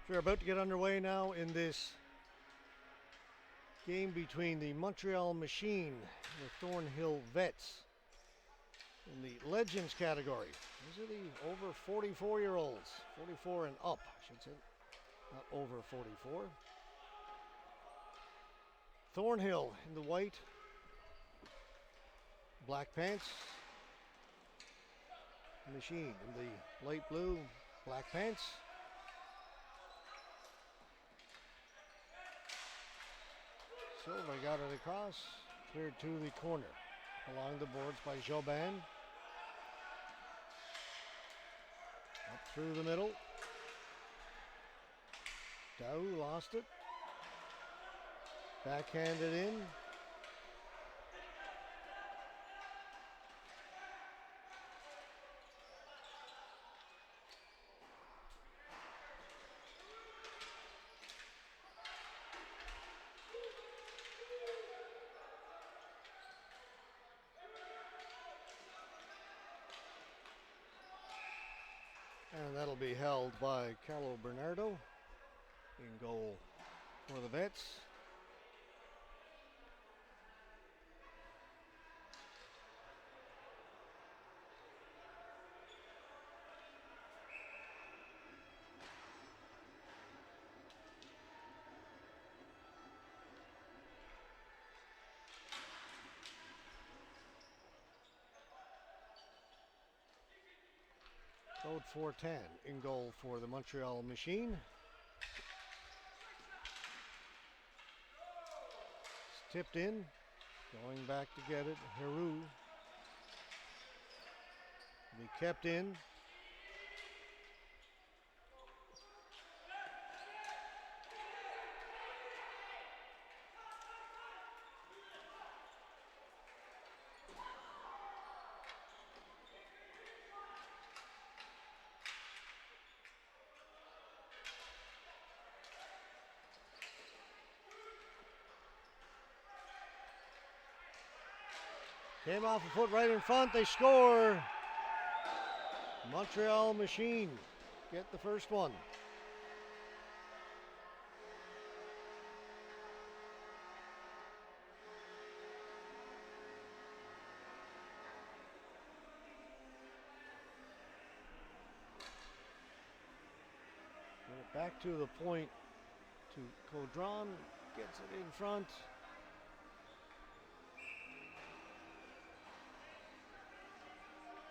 We're about to get underway now in this game between the Montreal Machine and the Thornhill Vets in the Legends category. These are the over 44-year-olds, 44 and up, I should say, not over 44. Thornhill in the white, black pants. Machine in the light blue, black pants. Silver got it across, cleared to the corner. Along the boards by Jobin. Up through the middle. Dow lost it. Backhanded in. And that'll be held by Carlo Bernardo in goal for the Vets. Code 410 in goal for the Montreal Machine. It's tipped in, going back to get it, Heroux. Be kept in. Came off a foot right in front. They score. Montreal Machine get the first one. Back to the point to Caudron. Gets it in front.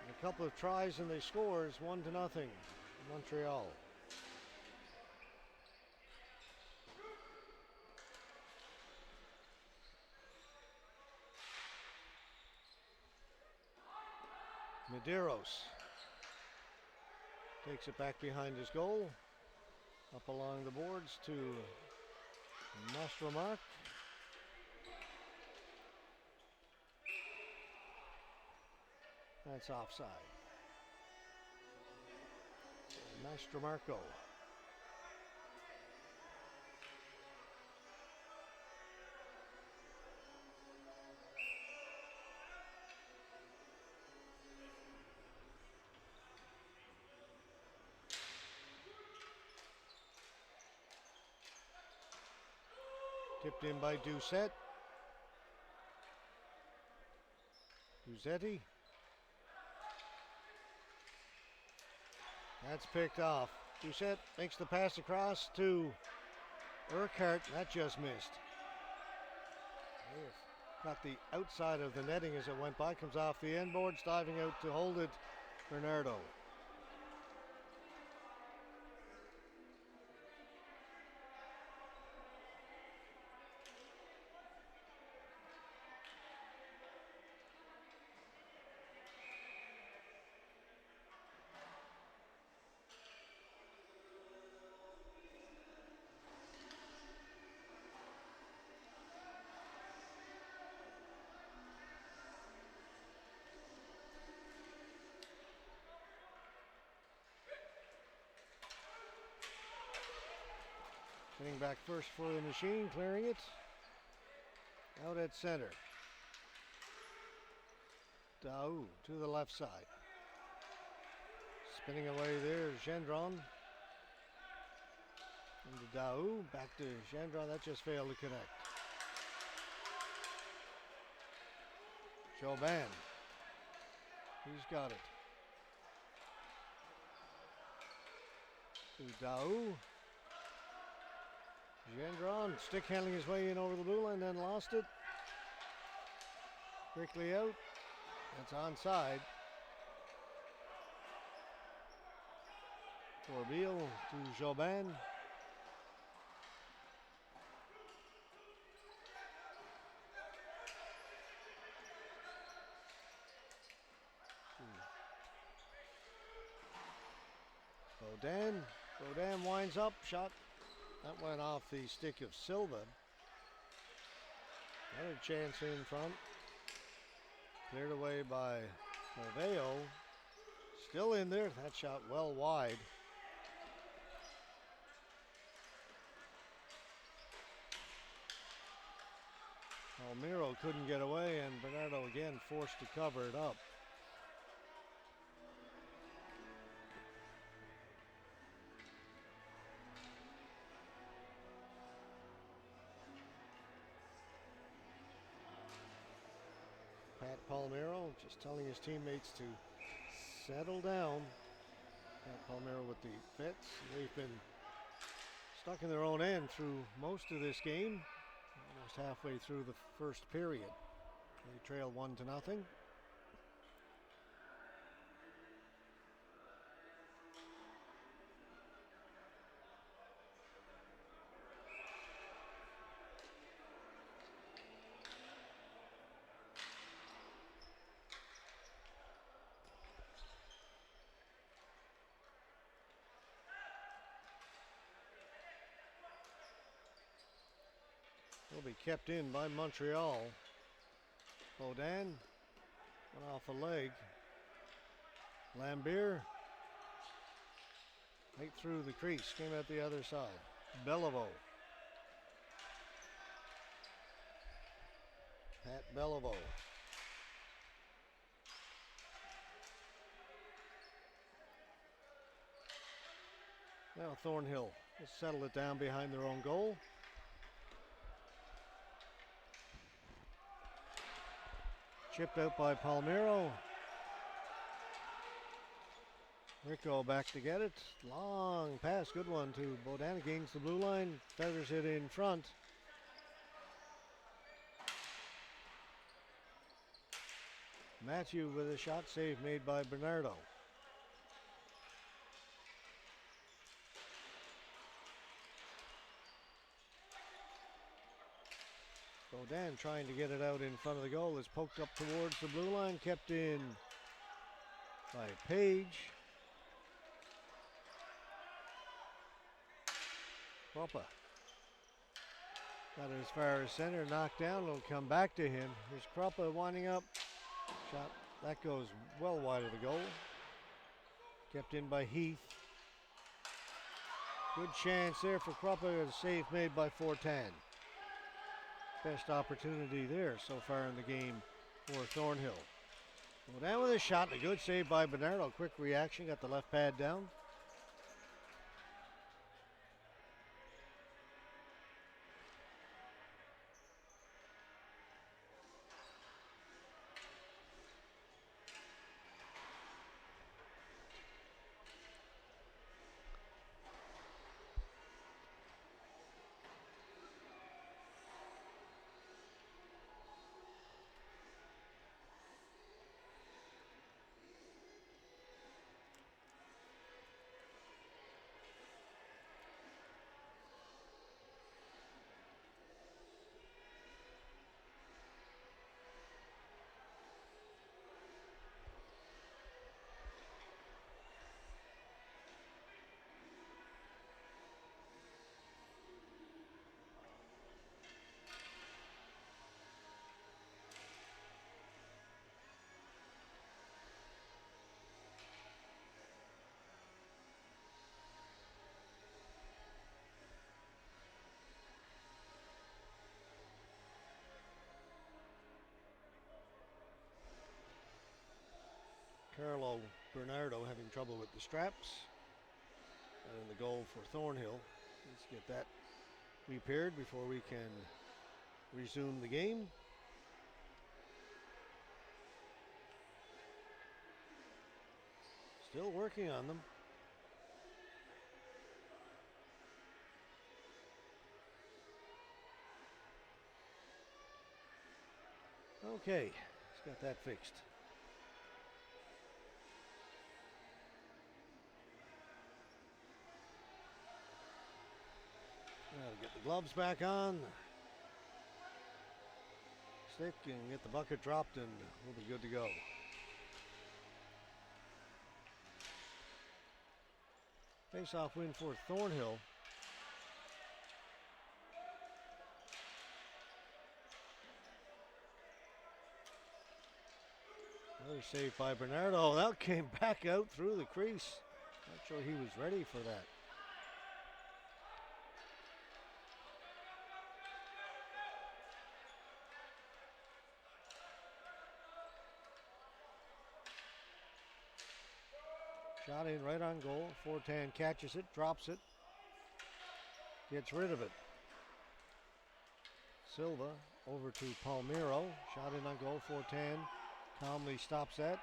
A couple of tries and they scores 1-0 Montreal. Medeiros takes it back behind his goal. Up along the boards to Mastromark. That's offside. Mastromarco. Tipped in by Doucette. Doucetti. That's picked off. Doucette makes the pass across to Urquhart. That just missed. Got the outside of the netting as it went by. Comes off the end boards, diving out to hold it. Bernardo. Getting back first for the Machine, clearing it. Out at center. Daou to the left side. Spinning away there, Gendron. Into Daou, back to Gendron, that just failed to connect. Jobin, he's got it. To Daou. Gendron stick handling his way in over the blue line, then lost it. Quickly out. That's onside. Corbeil to Jobin. Baudin winds up, shot. That went off the stick of Silva. Another chance in front. Cleared away by Moveo. Still in there, that shot well wide. Almiro couldn't get away, and Bernardo again forced to cover it up. Pat Palmero just telling his teammates to settle down. Pat Palmero with the Vets. They've been stuck in their own end through most of this game. Almost halfway through the first period. They trail 1-0. Will be kept in by Montreal. Baudin went off a leg. Lambert right through the crease, came out the other side. Beliveau. Pat Beliveau. Now Thornhill will settle it down behind their own goal. Chipped out by Palmero. Rico back to get it. Long pass, good one to Baudin against the blue line. Feathers it in front. Matthew with a shot save made by Bernardo. Baudin trying to get it out in front of the goal. Is poked up towards the blue line, kept in by Page. Kroppa got it as far as center, knocked down. It'll come back to him. Here's Kroppa winding up. Shot that goes well wide of the goal. Kept in by Heath. Good chance there for Kroppa. A save made by Fortin. Best opportunity there so far in the game for Thornhill. Go down with a shot, a good save by Bernardo. Quick reaction, got the left pad down. Carlo Bernardo having trouble with the straps. And in the goal for Thornhill. Let's get that repaired before we can resume the game. Still working on them. Okay, he's got that fixed. Now to get the gloves back on. Stick and get the bucket dropped and we'll be good to go. Face-off win for Thornhill. Another save by Bernardo. That came back out through the crease. Not sure he was ready for that. Shot in right on goal. Fortan catches it, drops it, gets rid of it. Silva over to Palmiro. Shot in on goal. Fortan calmly stops that.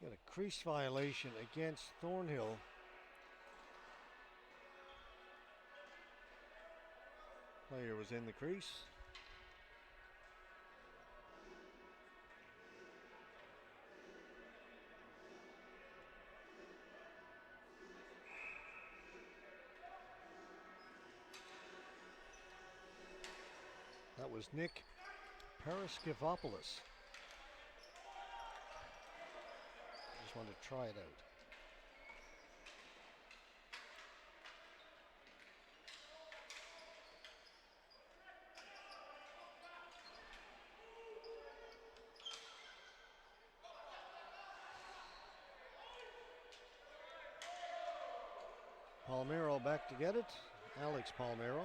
Got a crease violation against Thornhill. Player was in the crease. That was Nick Paraskevopoulos. Just wanted to try it out. Palmiro back to get it. Alex Palmiro.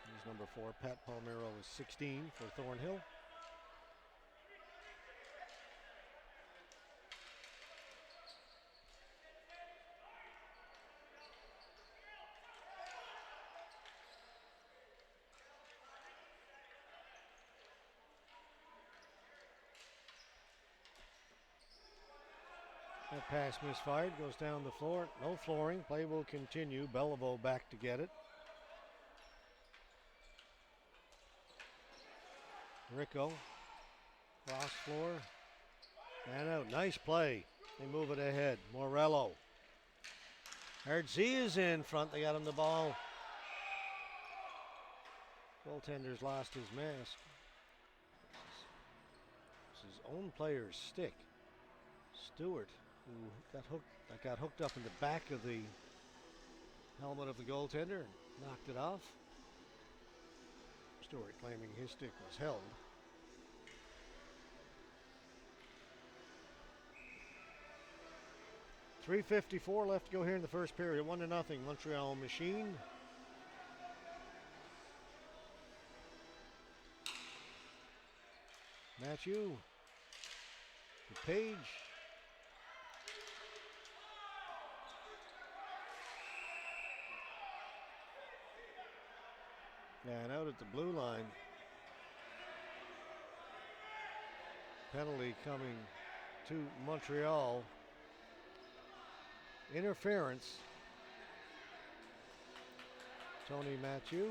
He's number 4. Pat Palmiro is 16 for Thornhill. That pass misfired, goes down the floor. No flooring. Play will continue. Beliveau back to get it. Rico, cross floor, and out. Nice play. They move it ahead. Morello. Ardzee is in front. They got him the ball. Goaltender's lost his mask. It's his own player's stick. Stewart, who got hooked up in the back of the helmet of the goaltender and knocked it off. Stewart claiming his stick was held. .354 left to go here in the first period. 1-0 Montreal Machine. Matthew to Page. And out at the blue line. Penalty coming to Montreal. Interference. Tony Matthew.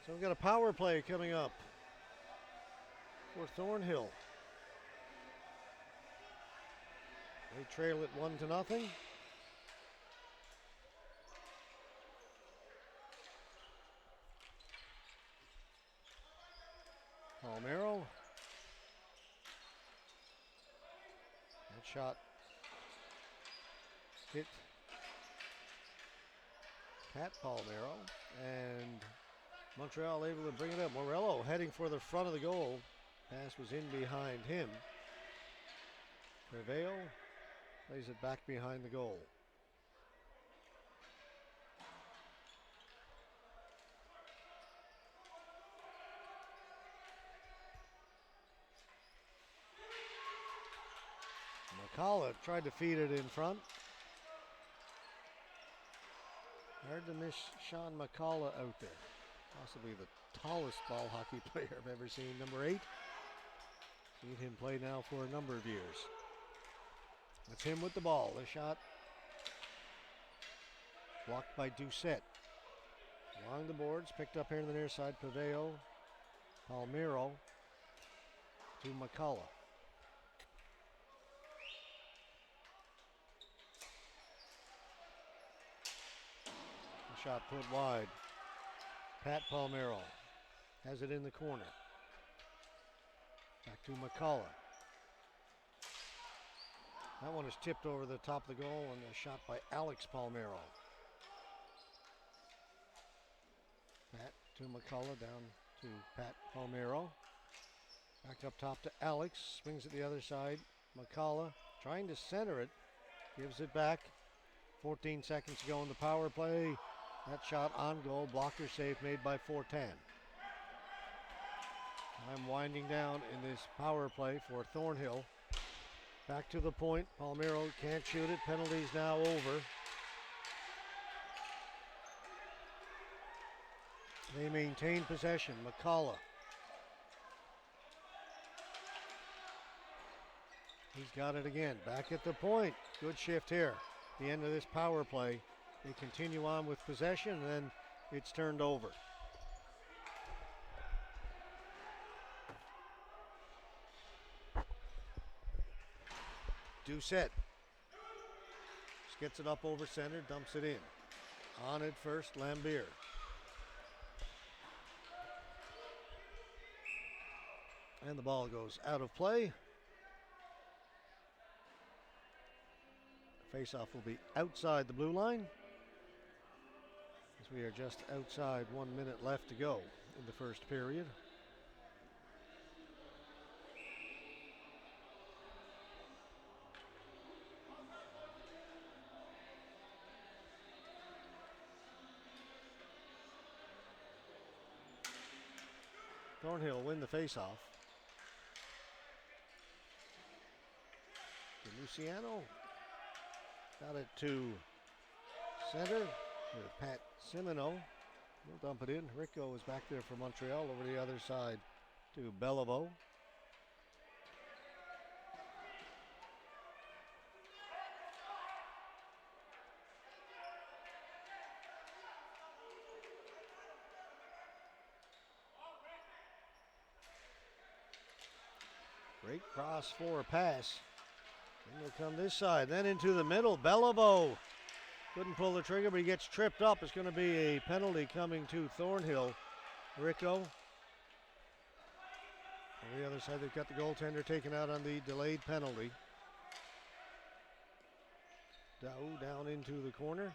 So we've got a power play coming up for Thornhill. They trail it 1-0. Palmiro. That shot hit Pat Palmero, and Montreal able to bring it up. Morello heading for the front of the goal. Pass was in behind him. Prevail plays it back behind the goal. McCullough tried to feed it in front. Hard to miss Sean McCullough out there. Possibly the tallest ball hockey player I've ever seen, number 8. Seen him play now for a number of years. That's him with the ball. The shot blocked by Doucette. Along the boards, picked up here on the near side. Paveo, Palmero to McCullough. The shot put wide. Pat Palmero has it in the corner. Back to McCullough. That one is tipped over the top of the goal and a shot by Alex Palmero. Pat to McCullough, down to Pat Palmero. Back up top to Alex, swings it the other side. McCullough trying to center it, gives it back. 14 seconds to go in the power play. That shot on goal, blocker save made by Fortin. Time winding down in this power play for Thornhill. Back to the point, Palmero can't shoot it, penalty's now over. They maintain possession, McCullough. He's got it again, back at the point. Good shift here. The end of this power play. They continue on with possession, and then it's turned over. Doucette just gets it up over center, dumps it in. On it first, Lambier. And the ball goes out of play. Face-off will be outside the blue line, as we are just outside 1 minute left to go in the first period. Thornhill win the face-off. Luciano got it to center with Pat Simoneau. He'll dump it in. Rico is back there for Montreal, over the other side to Beliveau. Great cross for a pass. Then he'll come this side, then into the middle. Beliveau couldn't pull the trigger, but he gets tripped up. It's going to be a penalty coming to Thornhill. Rico. On the other side, they've got the goaltender taken out on the delayed penalty. Dow down into the corner.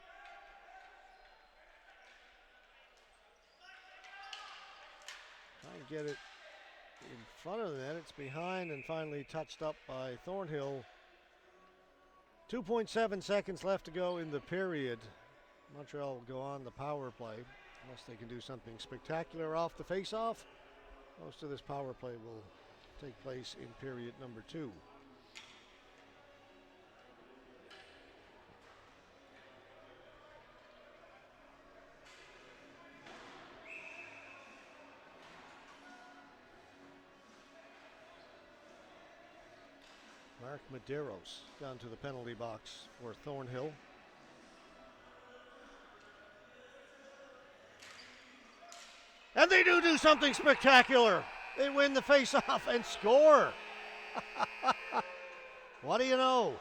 Trying to get it in front of the net. It's behind and finally touched up by Thornhill. 2.7 seconds left to go in the period. Montreal will go on the power play unless they can do something spectacular off the face-off. Most of this power play will take place in period number 2. Mark Medeiros down to the penalty box for Thornhill. And they do something spectacular. They win the face-off and score. What do you know?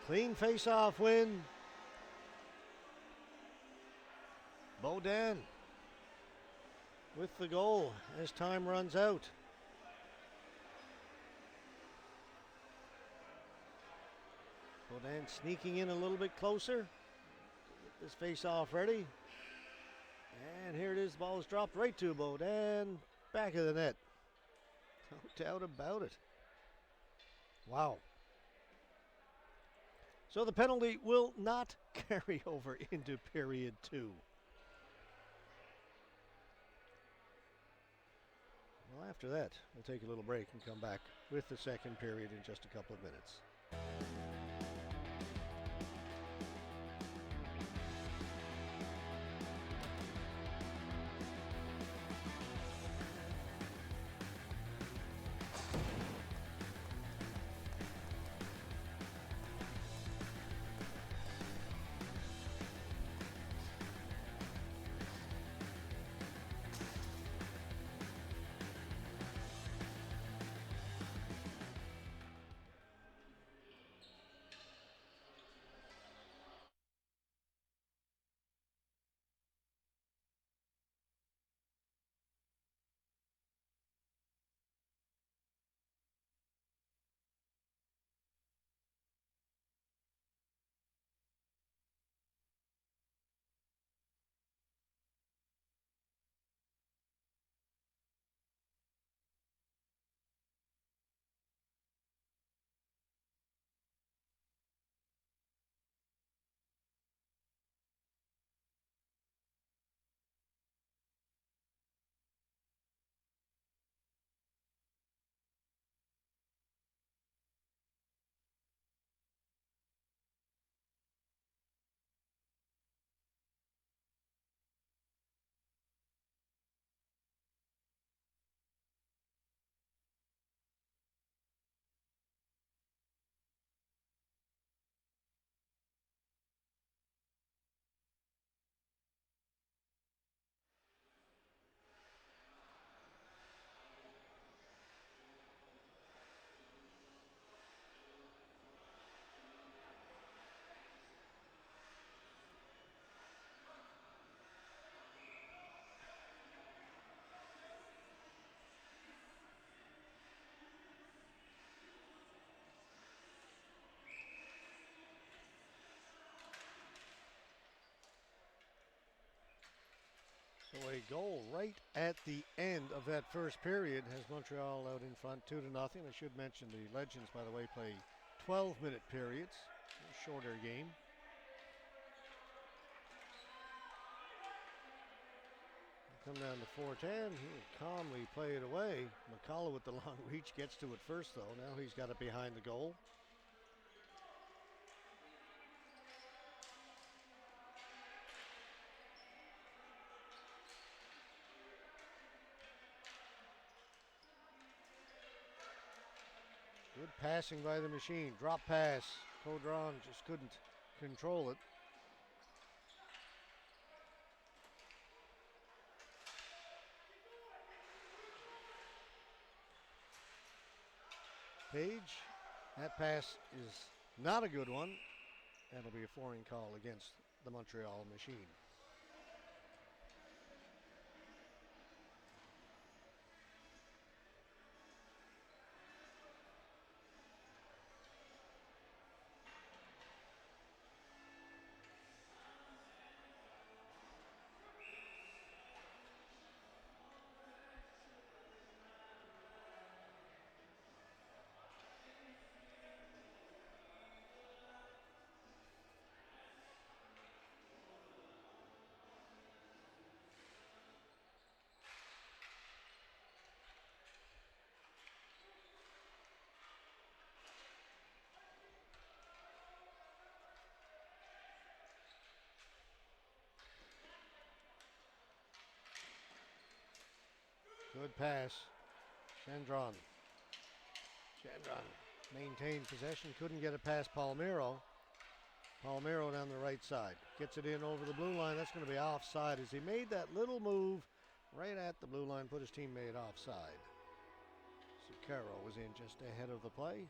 Clean face-off win. Baudin with the goal as time runs out. Bodan sneaking in a little bit closer. Get this face-off ready. And here it is. The ball is dropped right to Bodan. Back of the net. No doubt about it. Wow. So the penalty will not carry over into period 2. Well, after that, we'll take a little break and come back with the second period in just a couple of minutes. So a goal right at the end of that first period has Montreal out in front 2-0. I should mention the Legends, by the way, play 12-minute periods, a shorter game. Come down to 4-10. He would calmly play it away. McCullough with the long reach gets to it first, though. Now he's got it behind the goal. Good passing by the machine. Drop pass. Caudron just couldn't control it. Page. That pass is not a good one. That'll be a foreign call against the Montreal machine. Good pass. Chandron maintained possession. Couldn't get it past Palmero. Palmero down the right side. Gets it in over the blue line. That's going to be offside as he made that little move right at the blue line. Put his teammate offside. Zucchero was in just ahead of the play.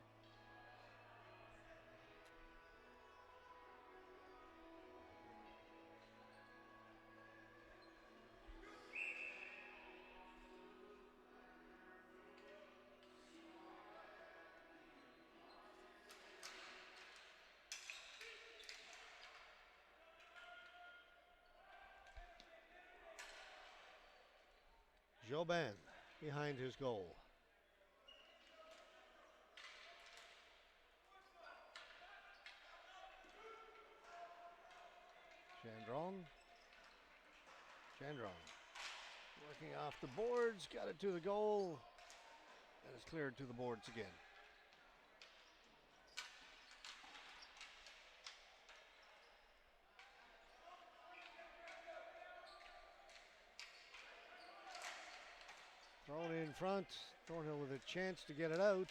Jobin behind his goal. Chandron working off the boards, got it to the goal, and it's cleared to the boards again. Thrown in front, Thornhill with a chance to get it out.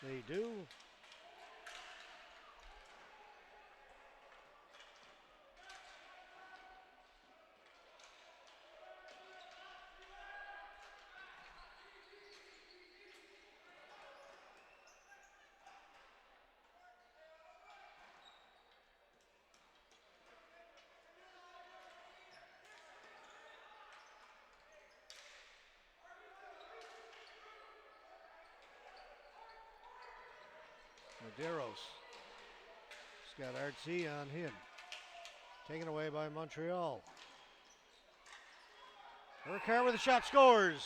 They do. Medeiros. He's got Artsy on him. Taken away by Montreal. Urquhart with a shot, scores.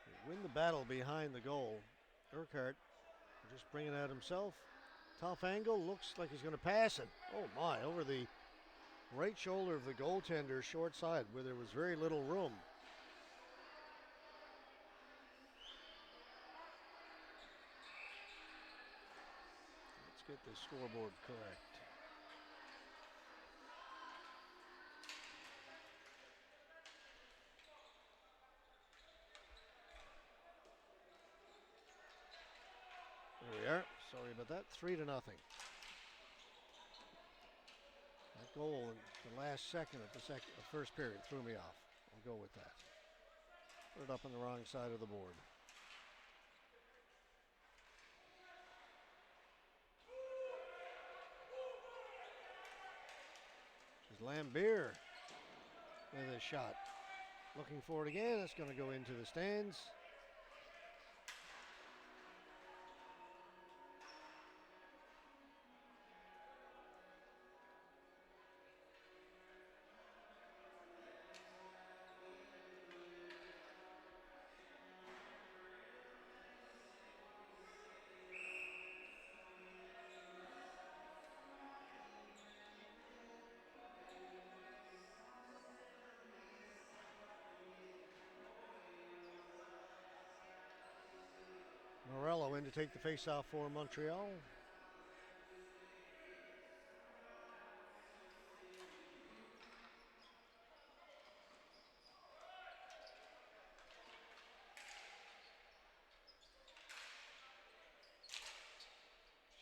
They win the battle behind the goal. Urquhart just bringing it out himself. Tough angle, looks like he's going to pass it. Oh my, over the right shoulder of the goaltender, short side, where there was very little room. Let's get the scoreboard correct. There we are. Sorry about that. 3-0. That goal in the last second of the first period threw me off. I'll go with that. Put it up on the wrong side of the board. This is Lambert with a shot. Looking for it again. It's going to go into the stands. Morello in to take the face-off for Montreal.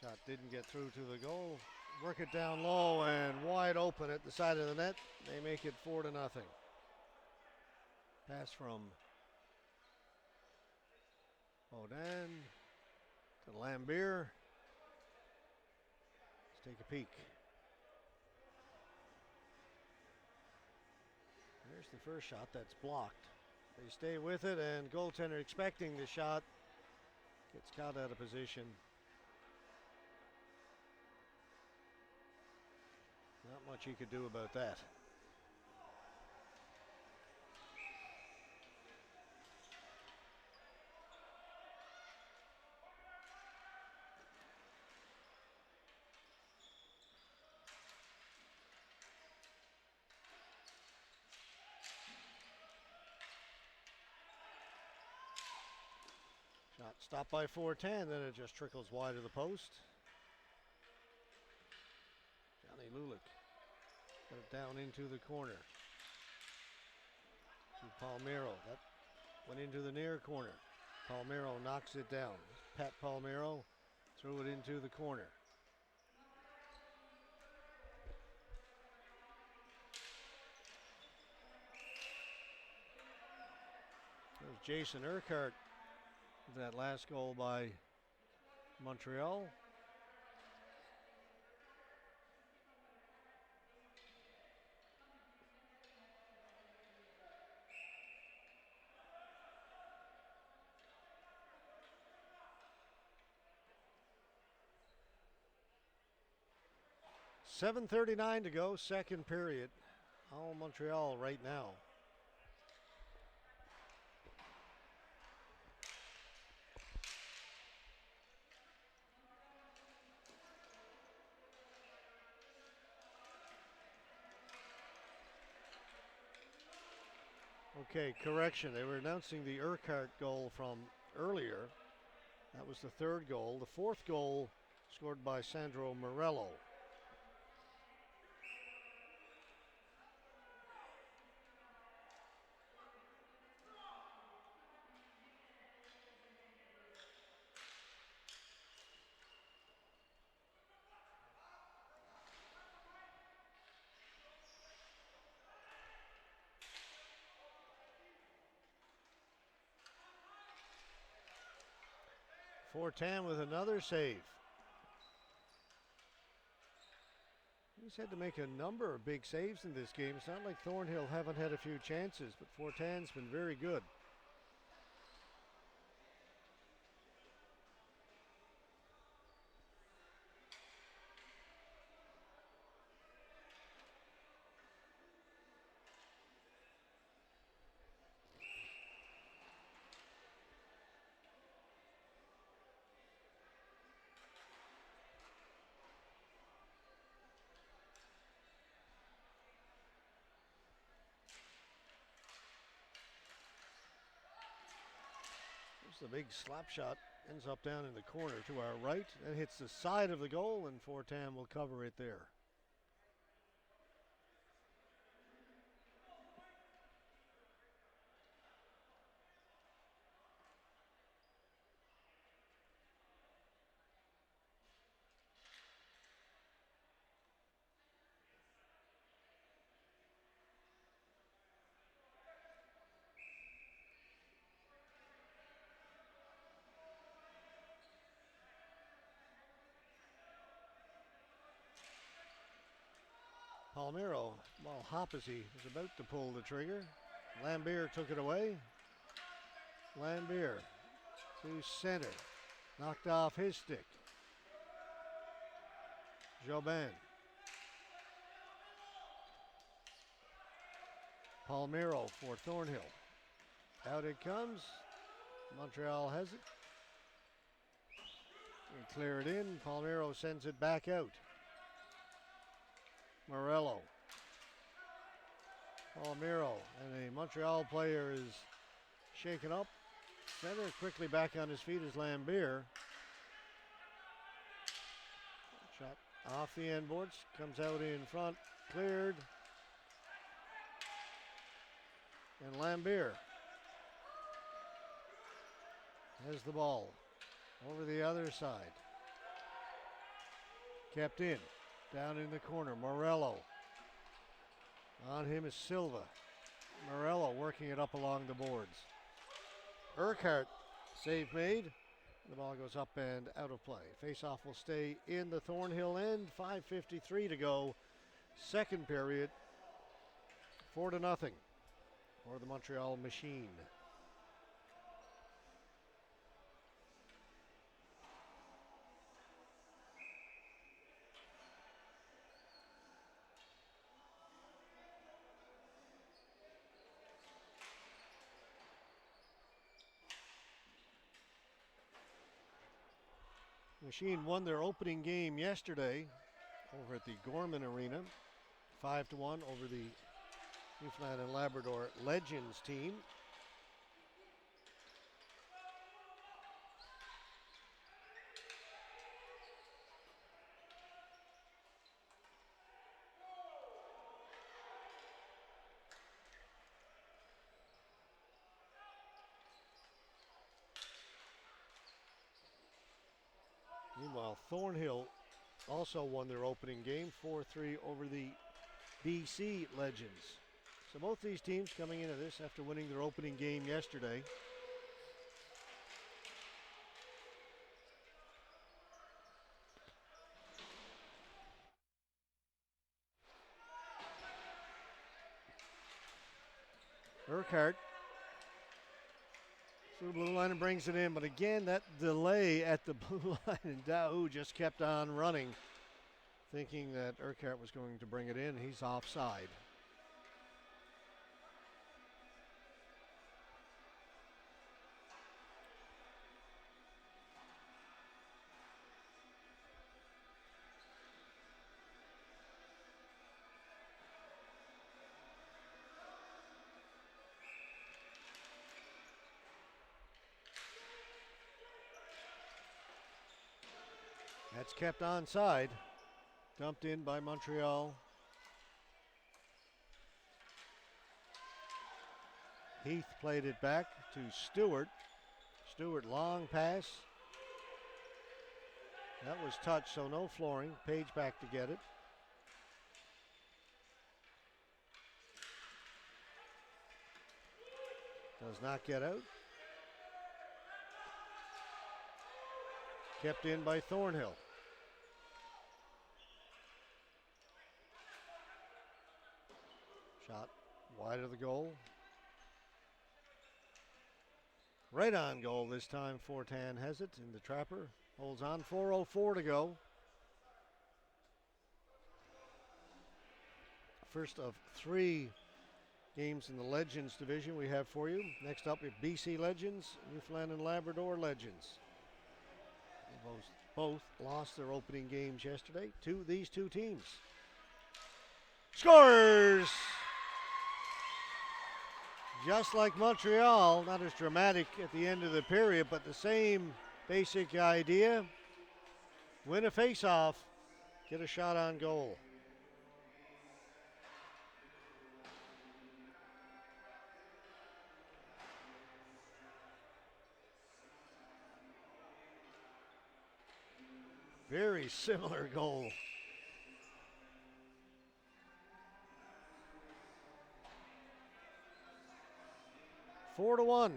Shot didn't get through to the goal. Work it down low and wide open at the side of the net. They make it 4-0. Pass from Odan to Lambert. Let's take a peek. There's the first shot that's blocked. They stay with it, and goaltender expecting the shot gets caught out of position. Not much he could do about that. Shot stopped by 410, then it just trickles wide of the post. Johnny Lulick got it down into the corner. To Palmero. That went into the near corner. Palmero knocks it down. Pat Palmero threw it into the corner. There's Jason Urquhart with that last goal by Montreal. 7:39 to go, second period. All Montreal right now. Okay, correction. They were announcing the Urquhart goal from earlier. That was the third goal. The fourth goal scored by Sandro Morello. Fortin with another save. He's had to make a number of big saves in this game. It's not like Thornhill haven't had a few chances, but Fortin's been very good. The big slap shot ends up down in the corner to our right and hits the side of the goal, and Fortin will cover it there. Palmiro, well, Hoppesy was about to pull the trigger. Lambert took it away. Lambert to center. Knocked off his stick. Jobin. Palmiro for Thornhill. Out it comes. Montreal has it. They clear it in. Palmiro sends it back out. Morello. Palmiro, and a Montreal player is shaken up. Center quickly back on his feet is Lambert. Shot off the end boards, comes out in front, cleared. And Lambert has the ball over the other side. Kept in. Down in the corner, Morello. On him is Silva. Morello working it up along the boards. Urquhart, save made. The ball goes up and out of play. Face-off will stay in the Thornhill end. 5:53 to go. Second period. 4-0 for the Montreal Machine. Machine won their opening game yesterday over at the Gorman Arena, 5-1 over the Newfoundland and Labrador Legends team. Meanwhile, Thornhill also won their opening game, 4-3 over the BC Legends. So both these teams coming into this after winning their opening game yesterday. Urquhart through the blue line and brings it in, but again, that delay at the blue line, and Daou just kept on running. thinking that Urquhart was going to bring it in. He's offside. That's kept onside. Dumped in by Montreal. Heath played it back to Stewart. Stewart, long pass. That was touched, so no flooring. Page back to get it. Does not get out. Kept in by Thornhill. Shot wide of the goal. Right on goal this time. Fortan has it in the trapper. Holds on. 4:04 to go. First of 3 games in the Legends division we have for you. Next up, we have BC Legends, Newfoundland and Labrador Legends. Both lost their opening games yesterday to these 2 teams. Scores! Just like Montreal, not as dramatic at the end of the period, but the same basic idea. Win a face-off, get a shot on goal. Very similar goal. Four to 1.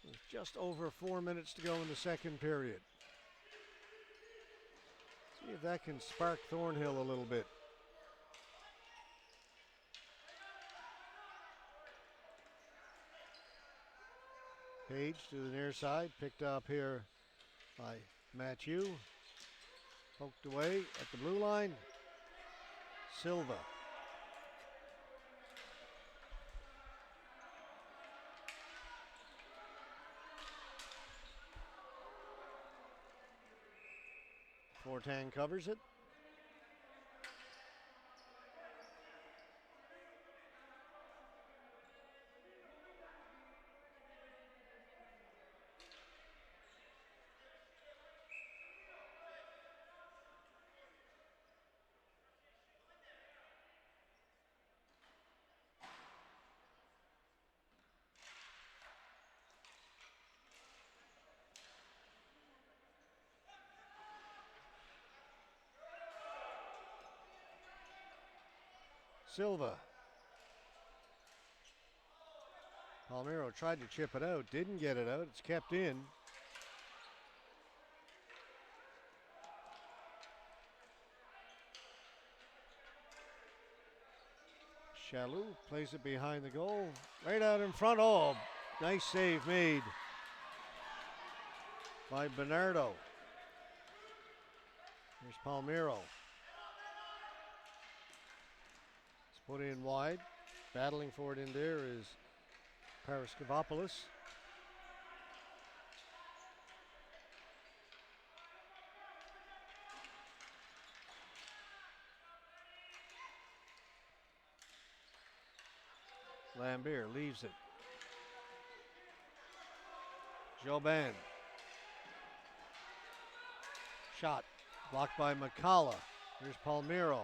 With just over 4 minutes to go in the second period. See if that can spark Thornhill a little bit. Page to the near side, picked up here by Matthew. Poked away at the blue line. Silva. Fortan covers it. Silva. Palmero tried to chip it out, didn't get it out. It's kept in. Chaloux plays it behind the goal. Right out in front. Oh, nice save made by Bernardo. Here's Palmero. It's put in wide. Battling for it in there is Paraskevopoulos. Lambert leaves it. Jobin. Shot blocked by McCullough. Here's Palmero.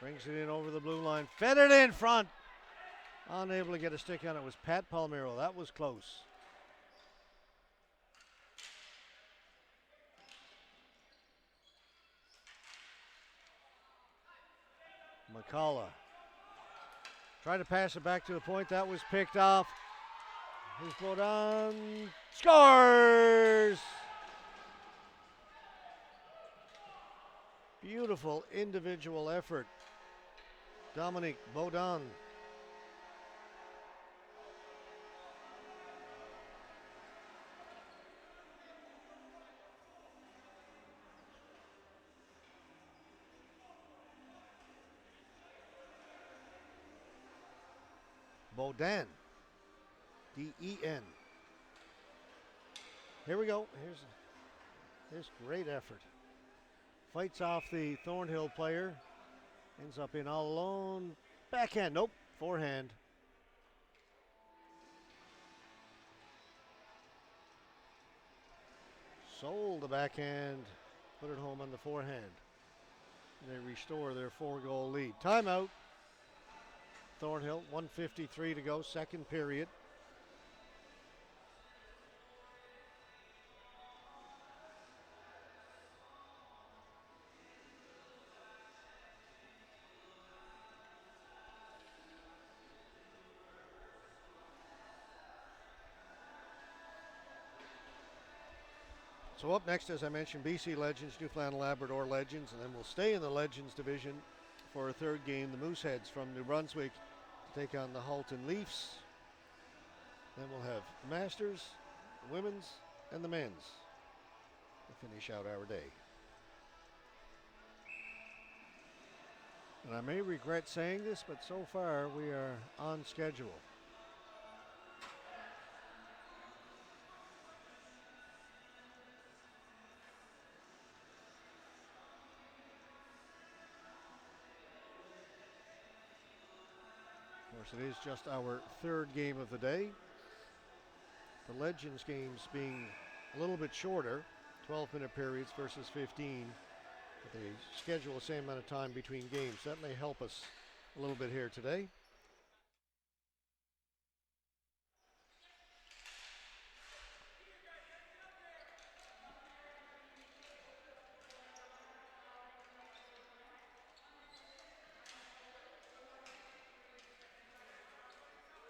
Brings it in over the blue line. Fed it in front. Unable to get a stick on it was Pat Palmero. That was close. McCullough. Tried to pass it back to the point. That was picked off. Here's Baudon. Scores! Beautiful individual effort. Dominic Baudon. Boden. D-E-N. Here we go. Here's great effort. Fights off the Thornhill player. Ends up in all alone. Backhand. Nope. Forehand. Sold the backhand. Put it home on the forehand. They restore their 4-goal lead. Timeout. Thornhill, 1:53 to go, second period. So up next, as I mentioned, BC Legends, Newfoundland Labrador Legends, and then we'll stay in the Legends division for a third game. The Mooseheads from New Brunswick to take on the Halton Leafs. Then we'll have the Masters, the Women's, and the Men's to finish out our day. And I may regret saying this, but so far we are on schedule. Of course, it is just our third game of the day. The Legends games being a little bit shorter, 12-minute periods versus 15. But they schedule the same amount of time between games. That may help us a little bit here today.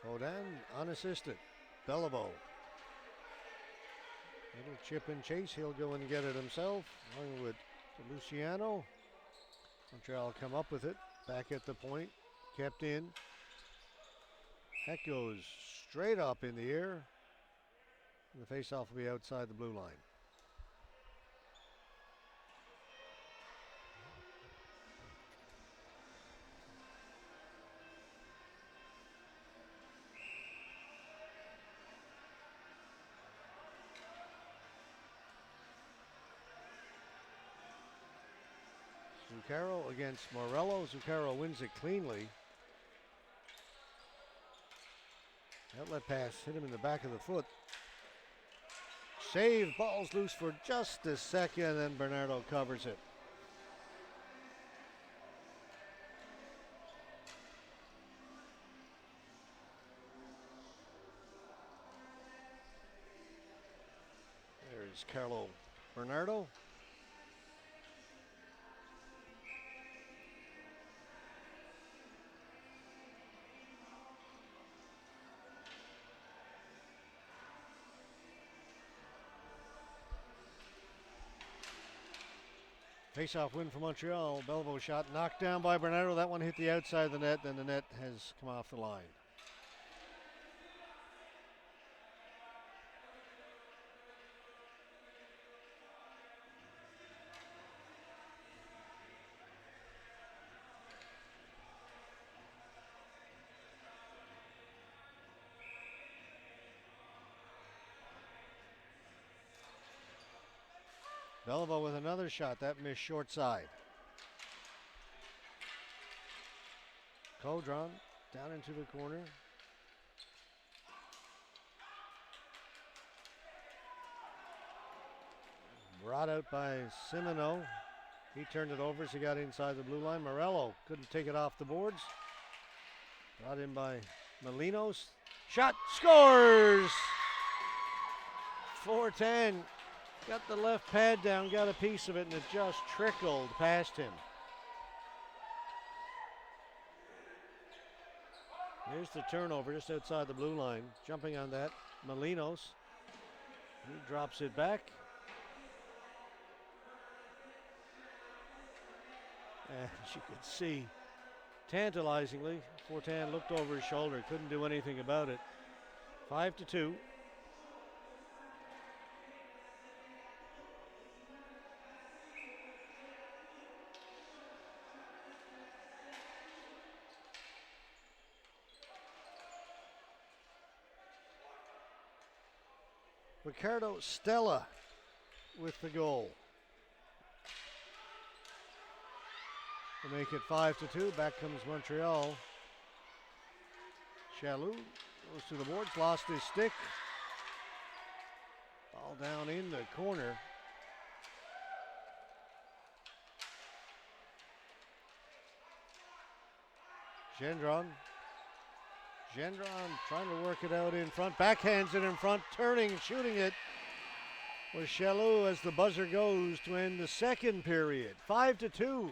Boden unassisted. Beliveau. Little chip and chase. He'll go and get it himself. Along with Luciano. Montreal come up with it. Back at the point. Kept in. That goes straight up in the air. And the faceoff will be outside the blue line. Zucchero against Morello. Zucchero wins it cleanly. Outlet pass hit him in the back of the foot. Save, ball's loose for just a second, and Bernardo covers it. There's Carlo Bernardo. Face-off win for Montreal. Beliveau shot knocked down by Bernardo. That one hit the outside of the net, then the net has come off the line. Beliveau with another shot. That missed short side. Caudron down into the corner. Brought out by Simoneau. He turned it over as he got inside the blue line. Morello couldn't take it off the boards. Brought in by Molinos. Shot, scores! 4-10. Got the left pad down, got a piece of it, and it just trickled past him. Here's the turnover just outside the blue line. Jumping on that, Molinos. He drops it back. And as you can see, tantalizingly, Fortin looked over his shoulder, couldn't do anything about it. 5-2. Ricardo Stella with the goal. To make it 5-2. Back comes Montreal. Chaloux goes to the boards, lost his stick. Ball down in the corner. Gendron trying to work it out in front, backhands it in front, turning, shooting it was Chaloux as the buzzer goes to end the second period. 5-2.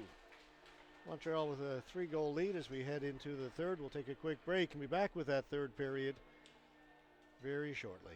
Montreal with a 3-goal lead as we head into the third. We'll take a quick break and be back with that third period very shortly.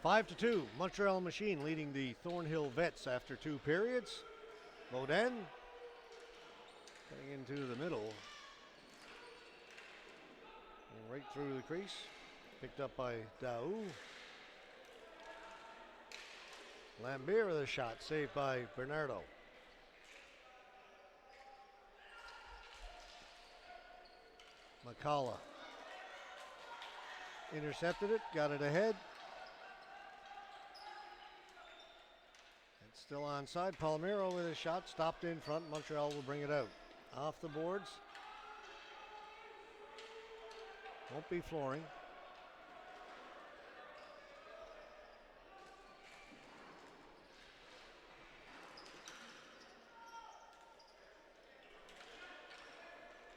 Five to 2, Montreal Machine leading the Thornhill Vets after 2 periods. Beaudin getting into the middle. And right through the crease. Picked up by Daou. Lambert with a shot, saved by Bernardo. McCullough intercepted it, got it ahead. It's still onside. Palmiro with a shot, stopped in front. Montreal will bring it out. Off the boards. Won't be flooring.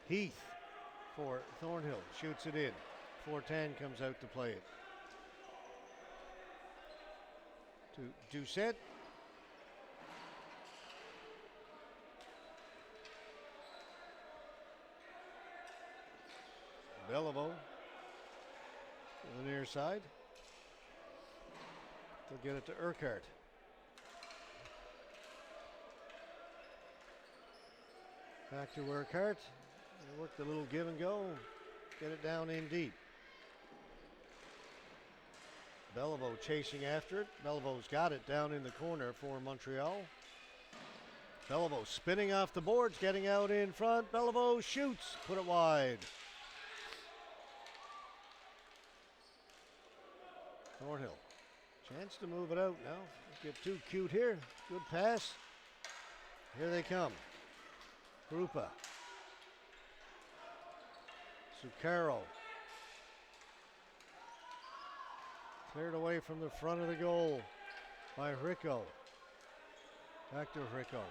Heath for Thornhill, shoots it in. 410 comes out to play it. To Doucette. Beliveau to the near side. They'll get it to Urquhart. Back to Urquhart. They worked a little give and go. Get it down in deep. Beliveau chasing after it. Beliveau's got it down in the corner for Montreal. Beliveau spinning off the boards, getting out in front. Beliveau shoots, put it wide. Thornhill, chance to move it out now. Don't get too cute here. Good pass. Here they come. Krupa. Zucchero. Cleared away from the front of the goal by Rico. Back to Rico.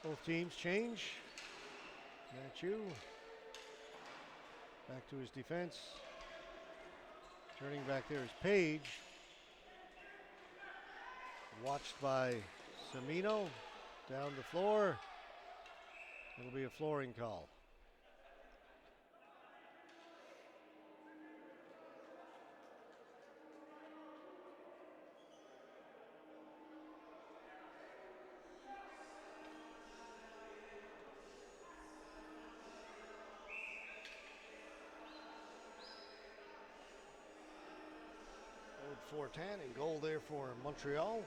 Both teams change. Matthew. Back to his defense. Turning back there is Page. Watched by Semino. Down the floor. It'll be a flooring call. Old 4-10 and goal there for Montreal.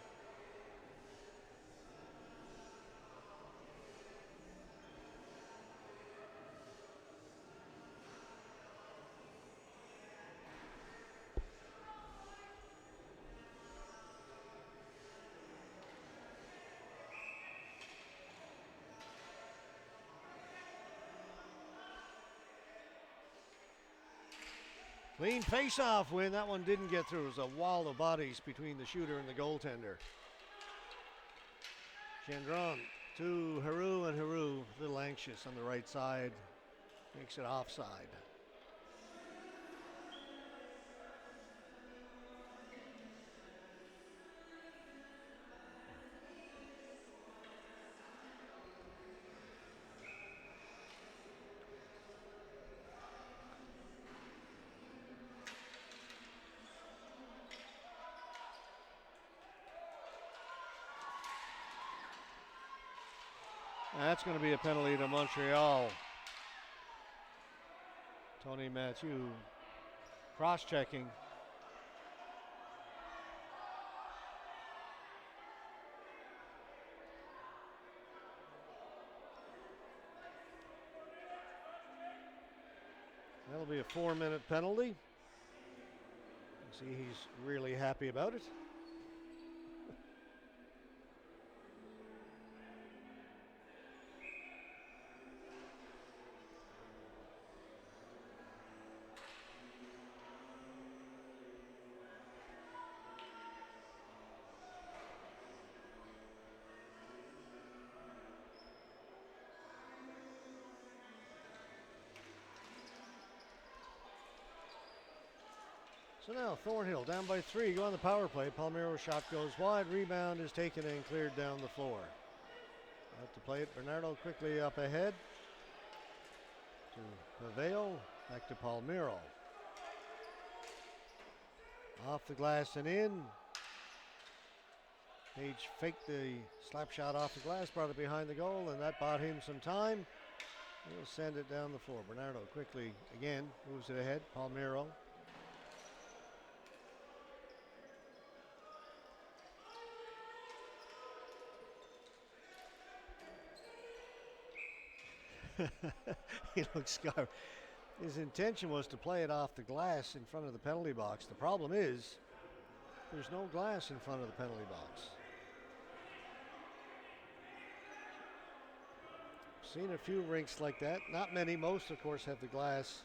Clean face-off win. That one didn't get through. It was a wall of bodies between the shooter and the goaltender. Gendron to Heroux, and Heroux a little anxious on the right side. Makes it offside. That's going to be a penalty to Montreal. Tony Mathieu cross-checking. That'll be a 4-minute penalty. See, he's really happy about it. So now Thornhill down by 3, go on the power play. Palmero's shot goes wide. Rebound is taken and cleared down the floor. Out to play it. Bernardo quickly up ahead to Paveo. Back to Palmero. Off the glass and in. Page faked the slap shot off the glass, brought it behind the goal, and that bought him some time. He'll send it down the floor. Bernardo quickly again moves it ahead. Palmero. He looks scarred. His intention was to play it off the glass in front of the penalty box. The problem is there's no glass in front of the penalty box. Seen a few rinks like that. Not many. Most, of course, have the glass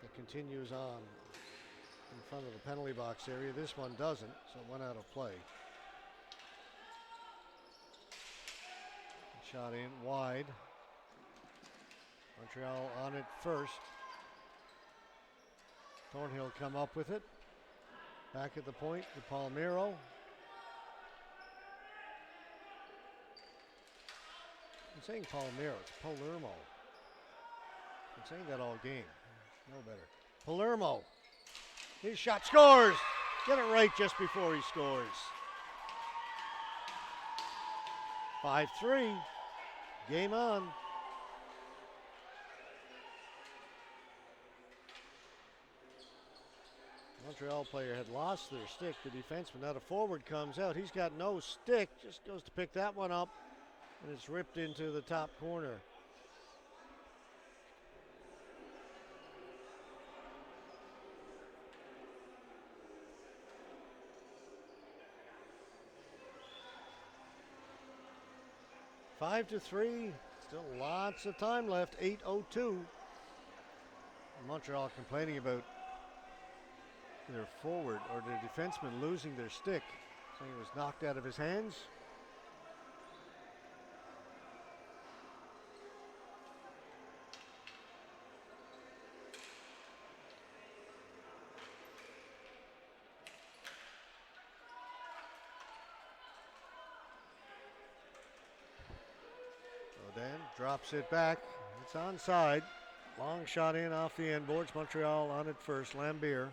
that continues on in front of the penalty box area. This one doesn't, so it went out of play. Shot in wide. Montreal on it first. Thornhill come up with it. Back at the point to Palmero. I'm saying Palmero, it's Palermo. I'm saying that all game. No better. Palermo. His shot scores. Get it right just before he scores. 5-3. Game on. Montreal player had lost their stick. The defenseman, now the forward comes out. He's got no stick. Just goes to pick that one up. And it's ripped into the top corner. Five to 3. Still lots of time left. 8:02. Montreal complaining about their forward or their defenseman losing their stick, saying it was knocked out of his hands. Then drops it back. It's onside. Long shot in off the end boards. Montreal on it first. Lambert.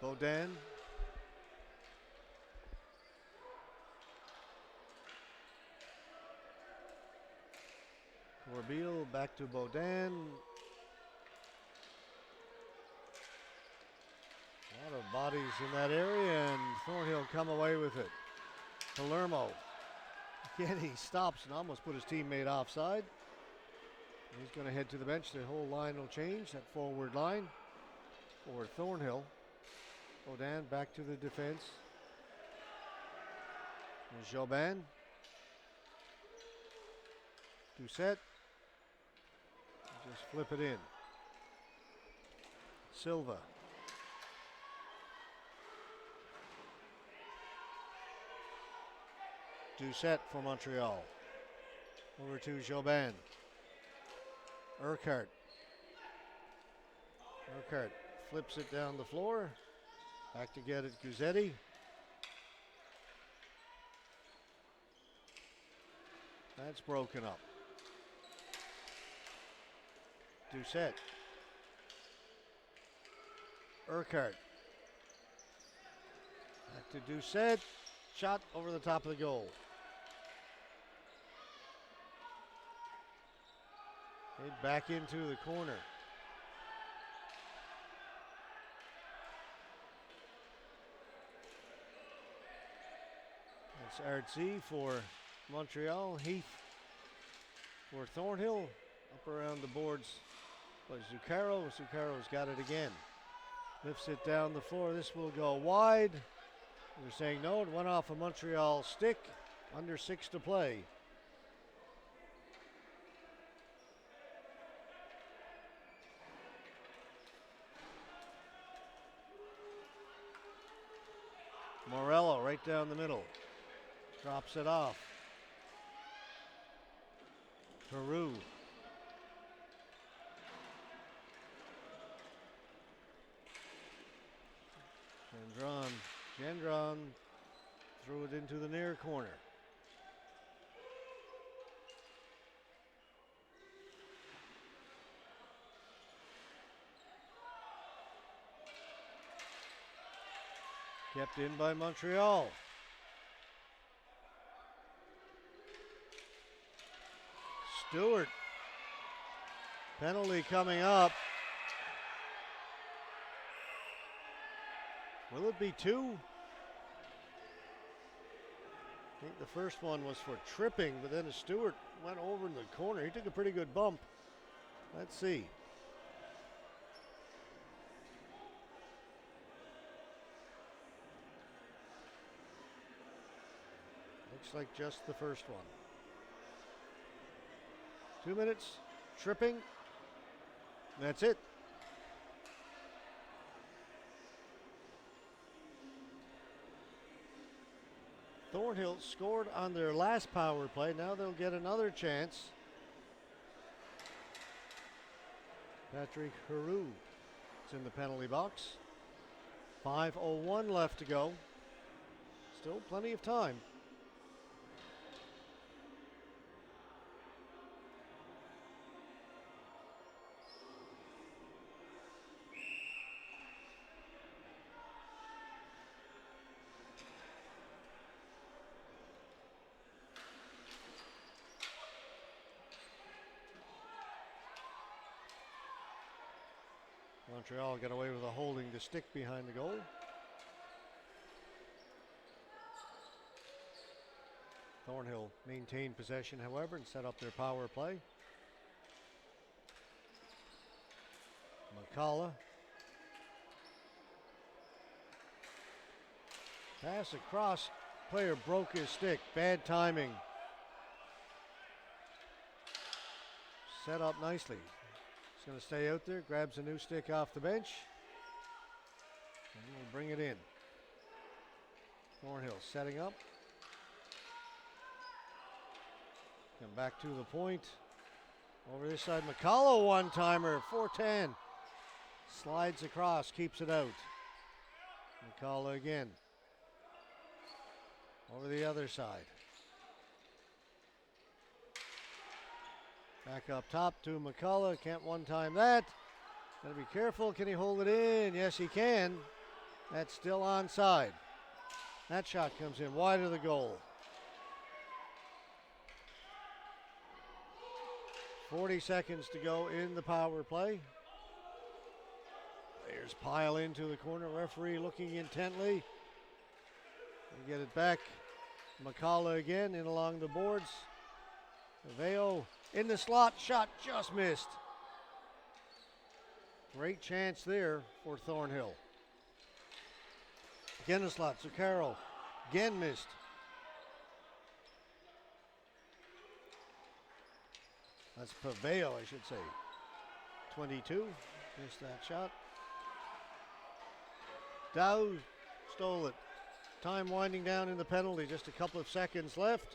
Baudin. Corbeil back to Baudin. A lot of bodies in that area, and Thornhill come away with it. Palermo. Again, he stops and almost put his teammate offside. He's going to head to the bench. The whole line will change, that forward line for Thornhill. Baudin back to the defense. And Jobin. Doucette. Just flip it in. Silva. Doucette for Montreal. Over to Jobin. Urquhart. Urquhart flips it down the floor. Back to get it, Guzzetti. That's broken up. Doucette. Urquhart. Back to Doucette. Shot over the top of the goal. Back into the corner. That's Artsy for Montreal. Heath for Thornhill. Up around the boards by Zuccaro. Zuccaro's got it again. Lifts it down the floor. This will go wide. They're saying no, it went off a Montreal stick. Under 6 to play. Morello right down the middle. Drops it off. Peru. Gendron threw it into the near corner. Kept in by Montreal. Stewart. Penalty coming up. Will it be 2? I think the first one was for tripping, but then Stewart went over in the corner. He took a pretty good bump. Let's see. Looks like just the first one. 2 minutes, tripping. That's it. Thornhill scored on their last power play. Now they'll get another chance. Patrick Heroux is in the penalty box. 5:01 left to go. Still plenty of time. Montreal got away with a holding the stick behind the goal. Thornhill maintained possession, however, and set up their power play. McCullough. Pass across. Player broke his stick. Bad timing. Set up nicely. He's going to stay out there. Grabs a new stick off the bench. And we'll bring it in. Thornhill setting up. Come back to the point. Over this side, McCullough one-timer, 4-10. Slides across, keeps it out. McCullough again. Over the other side. Back up top to McCullough, can't one-time that. Gotta be careful, can he hold it in? Yes, he can. That's still onside. That shot comes in wide of the goal. 40 seconds to go in the power play. Players pile into the corner. Referee looking intently. They get it back. McCullough again in along the boards. Aveo in the slot. Shot just missed. Great chance there for Thornhill. Again the slot. Zuccaro again missed. That's Paveo, I should say. 22. Missed that shot. Dow stole it. Time winding down in the penalty. Just a couple of seconds left.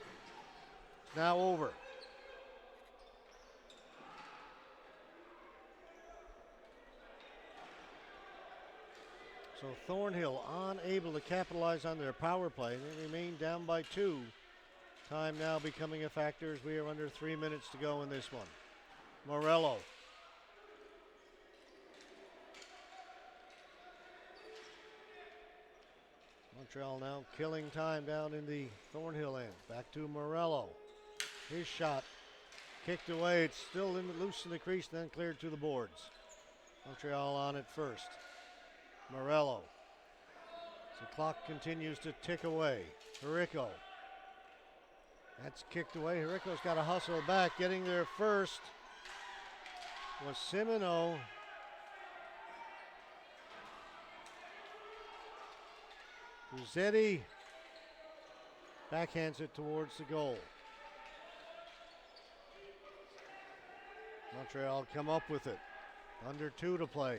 It's now over. So Thornhill unable to capitalize on their power play. They remain down by 2. Time now becoming a factor as we are under 3 minutes to go in this one. Morello. Montreal now killing time down in the Thornhill end. Back to Morello. His shot kicked away. It's still loose in the crease, then cleared to the boards. Montreal on it first. Morello. The clock continues to tick away. Herico. That's kicked away. Herico's got to hustle back. Getting there first was Simoneau. Rossetti backhands it towards the goal. Montreal come up with it. Under 2 to play.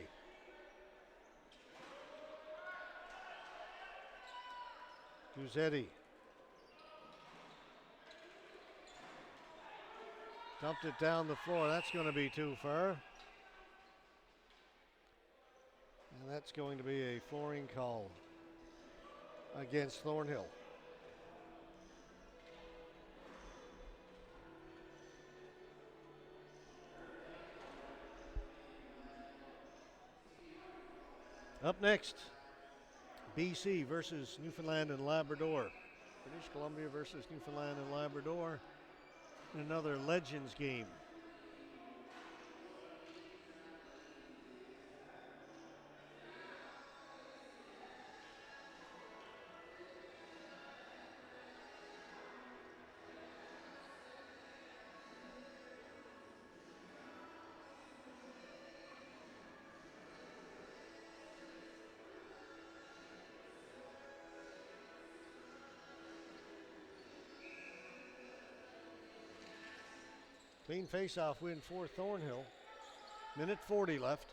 Rossetti. Dumped it down the floor. That's going to be too far. And that's going to be a flooring call against Thornhill. Up next, BC versus Newfoundland and Labrador. British Columbia versus Newfoundland and Labrador. Another Legends game. Clean face-off win for Thornhill. Minute 40 left.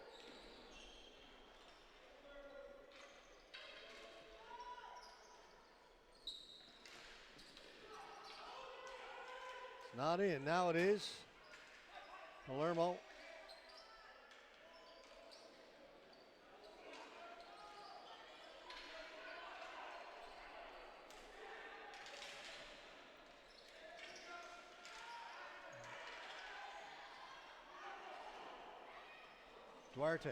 It's not in. Now it is. Palermo. Duarte.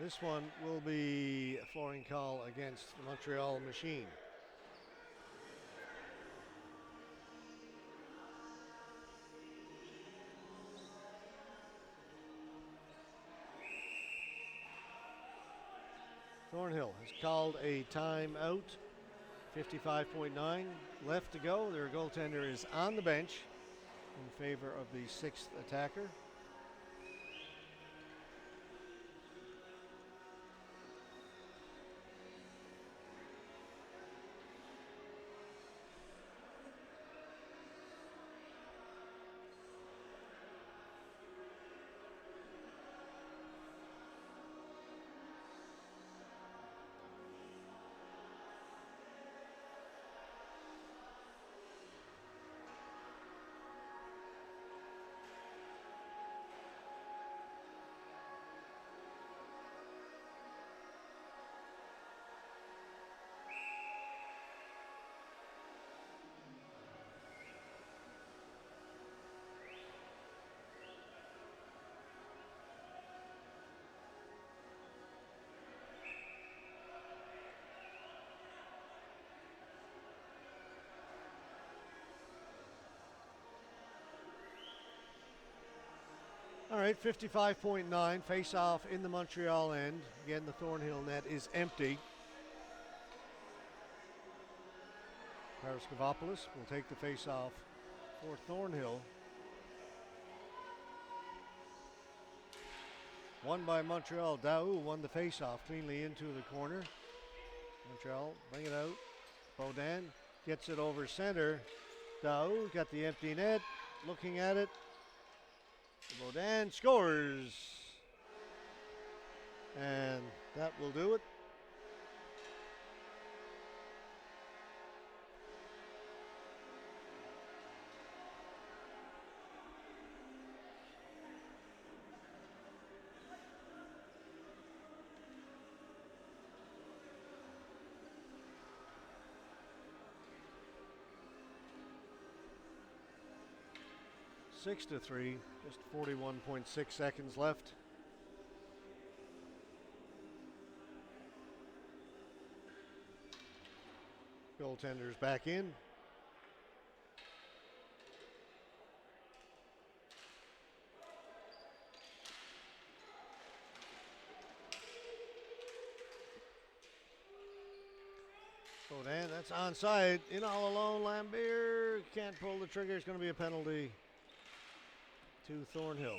This one will be a flooring call against the Montreal Machine. Thornhill has called a timeout. 55.9 left to go. Their goaltender is on the bench in favor of the sixth attacker. All right, 55.9, face-off in the Montreal end. Again, the Thornhill net is empty. Paraskevopoulos will take the face-off for Thornhill. Won by Montreal. Daou won the face-off cleanly into the corner. Montreal bring it out. Baudin gets it over center. Daou got the empty net, looking at it. Baudin scores. And that will do it. Six to 3, just 41.6 seconds left. Goaltender's back in. Baudin, that's onside. In all alone, Lambert can't pull the trigger. It's going to be a penalty to Thornhill.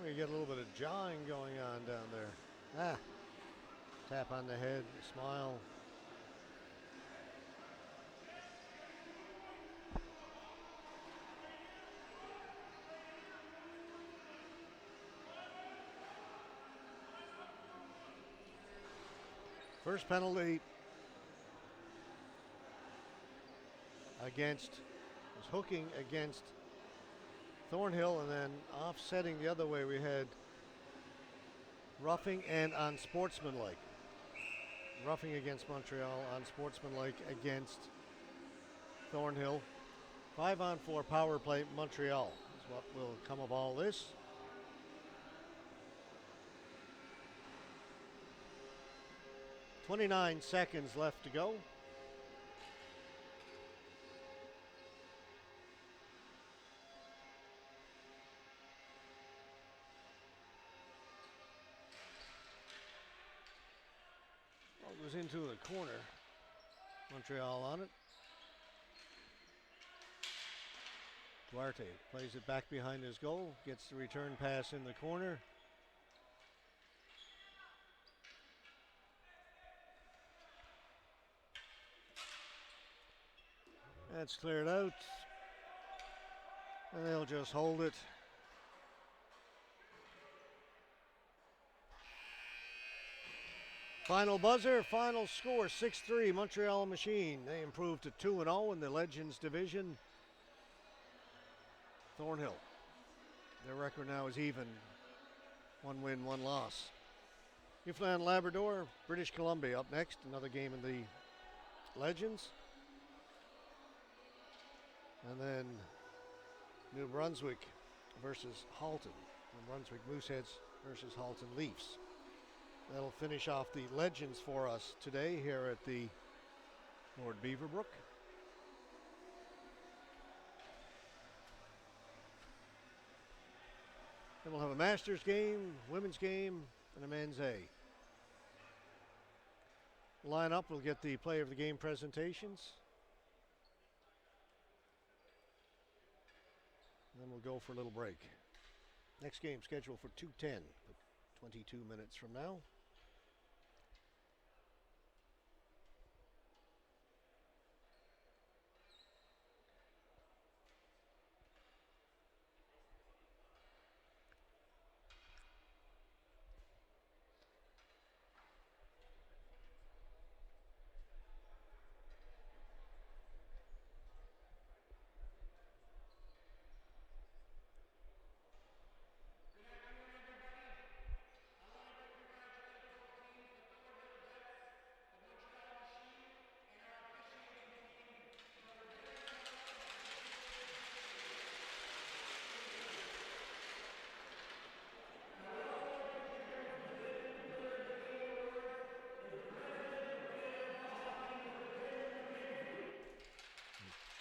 We get a little bit of jawing going on down there. Tap on the head, smile. First penalty against, was hooking against Thornhill, and then offsetting the other way we had roughing and unsportsmanlike. Roughing against Montreal, unsportsmanlike against Thornhill. 5-on-4 power play Montreal is what will come of all this. .29 seconds left to go. Goes into the corner. Montreal on it. Duarte plays it back behind his goal. Gets the return pass in the corner. That's cleared out. And they'll just hold it. Final buzzer, final score, 6-3, Montreal Machine. They improved to 2-0 in the Legends division. Thornhill Their record now is even. 1 win, 1 loss. Newfoundland Labrador, British Columbia up next. Another game in the Legends. And then New Brunswick versus Halton. New Brunswick Mooseheads versus Halton Leafs. That'll finish off the Legends for us today here at the Lord Beaverbrook. Then we'll have a Masters game, women's game, and a men's A. Line up, we'll get the player of the game presentations. And then we'll go for a little break. Next game scheduled for 2:10, 22 minutes from now.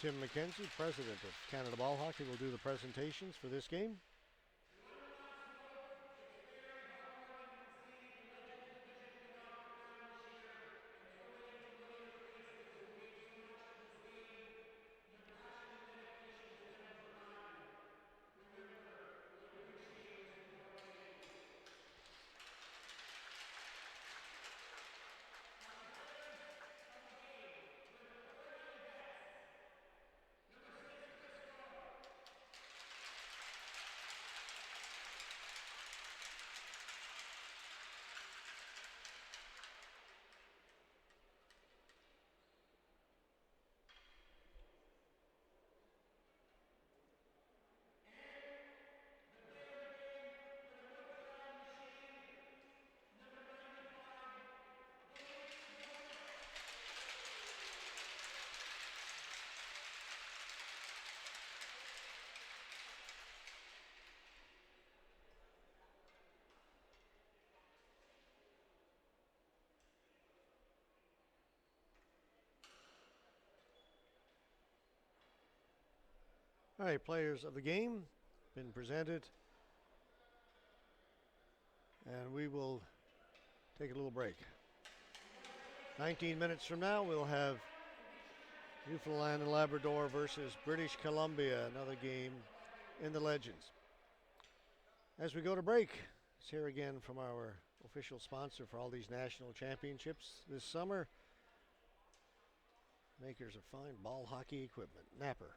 Tim McKenzie, president of Canada Ball Hockey, will do the presentations for this game. All right, players of the game been presented. And we will take a little break. 19 minutes from now, we'll have Newfoundland and Labrador versus British Columbia, another game in the Legends. As we go to break, let's hear again from our official sponsor for all these national championships this summer, makers of fine ball hockey equipment, Napper.